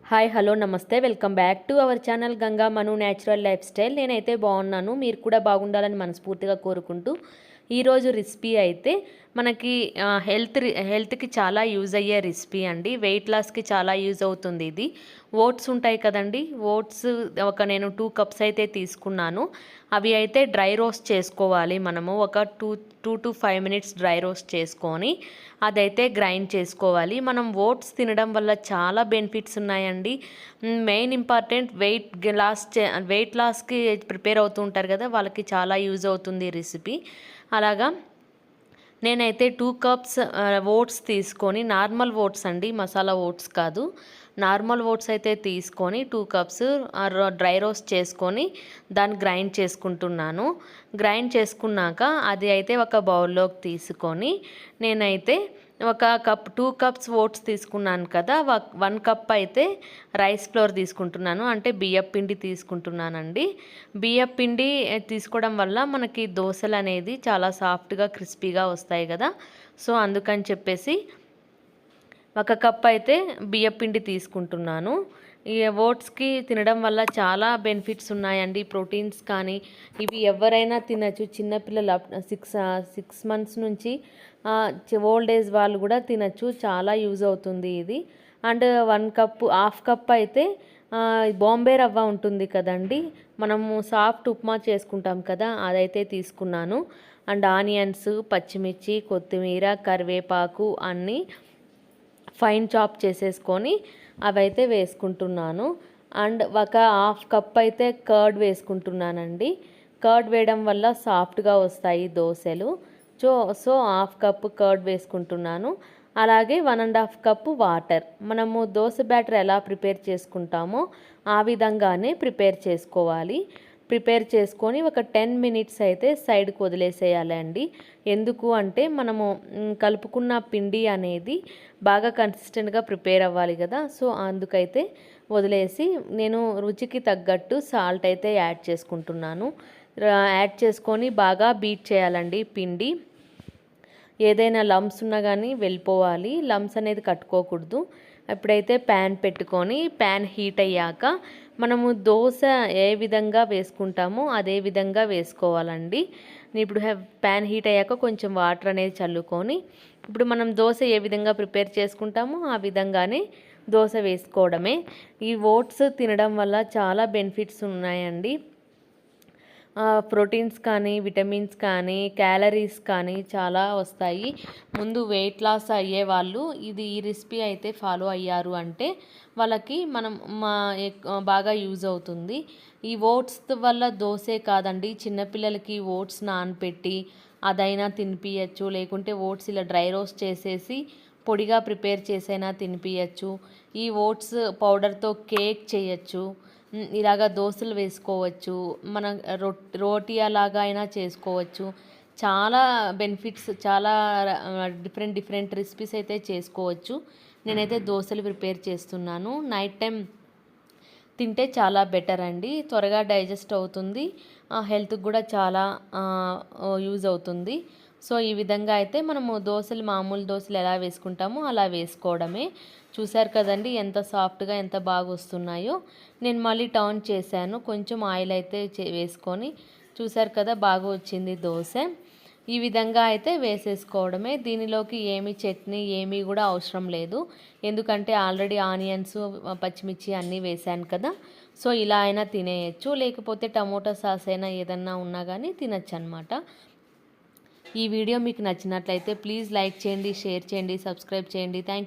Hi hello నమస్తే welcome back to our channel Ganga Manu natural life style. నేనైతే బాగున్నాను, మీరు కూడా బాగుండాలని మనస్ఫూర్తిగా కోరుకుంటూ ఈరోజు రెసిపీ అయితే మనకి హెల్త్కి చాలా యూజ్ అయ్యే రెసిపీ అండి. వెయిట్ లాస్కి చాలా యూజ్ అవుతుంది. ఇది ఓట్స్ ఉంటాయి కదండి, ఓట్స్ నేను 2 కప్స్ అయితే తీసుకున్నాను. అవి అయితే డ్రై రోస్ట్ చేసుకోవాలి. మనము ఒక 2 to 5 మినిట్స్ డ్రై రోస్ట్ చేసుకొని అదైతే గ్రైండ్ చేసుకోవాలి. మనం ఓట్స్ తినడం వల్ల చాలా బెనిఫిట్స్ ఉన్నాయండి. మెయిన్ ఇంపార్టెంట్ వెయిట్ లాస్కి ప్రిపేర్ అవుతూ ఉంటారు కదా, వాళ్ళకి చాలా యూజ్ అవుతుంది ఈ రెసిపీ. అలాగా నేనైతే 2 కప్స్ ఓట్స్ తీసుకొని, నార్మల్ ఓట్స్ అండి, మసాలా ఓట్స్ కాదు, నార్మల్ ఓట్స్ అయితే తీసుకొని 2 కప్స్ డ్రై రోస్ట్ చేసుకొని దాన్ని గ్రైండ్ చేసుకుంటున్నాను. గ్రైండ్ చేసుకున్నాక అది అయితే ఒక బౌల్లోకి తీసుకొని నేనైతే ఒక 2 కప్స్ ఓట్స్ తీసుకున్నాను కదా, 1 కప్ అయితే రైస్ ఫ్లోర్ తీసుకుంటున్నాను, అంటే బియ్యం పిండి తీసుకుంటున్నానండి. బియ్యం పిండి తీసుకోవడం వల్ల మనకి దోశలు అనేది చాలా సాఫ్ట్గా క్రిస్పీగా వస్తాయి కదా. సో అందుకని చెప్పేసి 1 కప్ అయితే బియ్యం పిండి తీసుకుంటున్నాను. ఈ ఓట్స్కి తినడం వల్ల చాలా బెనిఫిట్స్ ఉన్నాయండి. ప్రోటీన్స్ కానీ ఇవి ఎవరైనా తినచ్చు. చిన్నపిల్లలు 6 మంత్స్ నుంచి ఓల్డ్ ఏజ్ వాళ్ళు కూడా తినచ్చు. చాలా యూజ్ అవుతుంది ఇది. అండ్ 1 కప్, హాఫ్ కప్ అయితే బాంబే రవ్వ ఉంటుంది కదండి, మనము సాఫ్ట్ ఉప్మా చేసుకుంటాం కదా, అదైతే తీసుకున్నాను. అండ్ ఆనియన్స్, పచ్చిమిర్చి, కొత్తిమీర, కరివేపాకు అన్నీ ఫైన్ చాప్ చేసేసుకొని అవైతే వేసుకుంటున్నాను. అండ్ ఒక హాఫ్ కప్ అయితే కర్డ్ వేసుకుంటున్నానండి. కర్డ్ వేయడం వల్ల సాఫ్ట్గా వస్తాయి దోశలు. సో హాఫ్ కప్ కర్డ్ వేసుకుంటున్నాను. అలాగే 1.5 కప్పు వాటర్. మనము దోశ బ్యాటర్ ఎలా ప్రిపేర్ చేసుకుంటామో ఆ విధంగానే ప్రిపేర్ చేసుకోవాలి. ప్రిపేర్ చేసుకొని ఒక 10 మినిట్స్ అయితే సైడ్కి వదిలేసేయాలండి. ఎందుకు అంటే మనము కలుపుకున్న పిండి అనేది బాగా కన్సిస్టెంట్గా ప్రిపేర్ అవ్వాలి కదా. సో అందుకైతే వదిలేసి నేను రుచికి తగ్గట్టు సాల్ట్ అయితే యాడ్ చేసుకుంటున్నాను. యాడ్ చేసుకొని బాగా బీట్ చేయాలండి పిండి. ఏదైనా లమ్స్ ఉన్నా కానీ వెళ్ళిపోవాలి, లమ్స్ అనేది కట్టుకోకూడదు. ఎప్పుడైతే ప్యాన్ పెట్టుకొని ప్యాన్ హీట్ అయ్యాక మనము దోశ ఏ విధంగా వేసుకుంటామో అదే విధంగా వేసుకోవాలండి. ఇప్పుడు ప్యాన్ హీట్ అయ్యాక కొంచెం వాటర్ అనేది చల్లుకొని ఇప్పుడు మనం దోశ ఏ విధంగా ప్రిపేర్ చేసుకుంటామో ఆ విధంగానే దోశ వేసుకోవడమే. ఈ ఓట్స్ తినడం వల్ల చాలా బెనిఫిట్స్ ఉన్నాయండి. ప్రోటీన్స్ కానీ, విటమిన్స్ కానీ, క్యాలరీస్ కానీ చాలా వస్తాయి. ముందు వెయిట్ లాస్ అయ్యే వాళ్ళు ఈ రెసిపీ అయితే ఫాలో అయ్యారు అంటే వాళ్ళకి బాగా యూజ్ అవుతుంది. ఈ ఓట్స్ వల్ల దోశే కాదండి, చిన్నపిల్లలకి ఓట్స్ నానపెట్టి అదైనా తినిపించచ్చు. లేకుంటే ఓట్స్ ఇలా డ్రై రోస్ట్ చేసేసి పొడిగా ప్రిపేర్ చేసైనా తినిపించచ్చు. ఈ ఓట్స్ పౌడర్తో కేక్ చేయొచ్చు. ఇలాగ దోశలు వేసుకోవచ్చు. మన రోటీ అలాగా అయినా చేసుకోవచ్చు. చాలా బెనిఫిట్స్, చాలా డిఫరెంట్ రెసిపీస్ అయితే చేసుకోవచ్చు. నేనైతే దోశలు ప్రిపేర్ చేస్తున్నాను. నైట్ టైం తింటే చాలా బెటర్ అండి, త్వరగా డైజెస్ట్ అవుతుంది, హెల్త్కి కూడా చాలా యూజ్ అవుతుంది. సో ఈ విధంగా అయితే మనము మామూలు దోశలు ఎలా వేసుకుంటామో అలా వేసుకోవడమే. చూశారు కదండి ఎంత సాఫ్ట్గా ఎంత బాగా వస్తున్నాయో. నేను మళ్ళీ టర్న్ చేశాను, కొంచెం ఆయిల్ అయితే వేసుకొని, చూశారు కదా బాగా వచ్చింది దోశ. ఈ విధంగా అయితే వేసేసుకోవడమే. దీనిలోకి ఏమి చట్నీ ఏమీ కూడా అవసరం లేదు, ఎందుకంటే ఆల్రెడీ ఆనియన్స్, పచ్చిమిర్చి అన్నీ వేసాను కదా. సో ఇలా అయినా తినేయచ్చు, లేకపోతే టమోటా సాస్ అయినా ఏదన్నా ఉన్నా కానీ తినచ్చు అనమాట. ఈ వీడియో మీకు నచ్చినట్లయితే ప్లీజ్ లైక్ చేయండి, షేర్ చేయండి, సబ్స్క్రైబ్ చేయండి. థ్యాంక్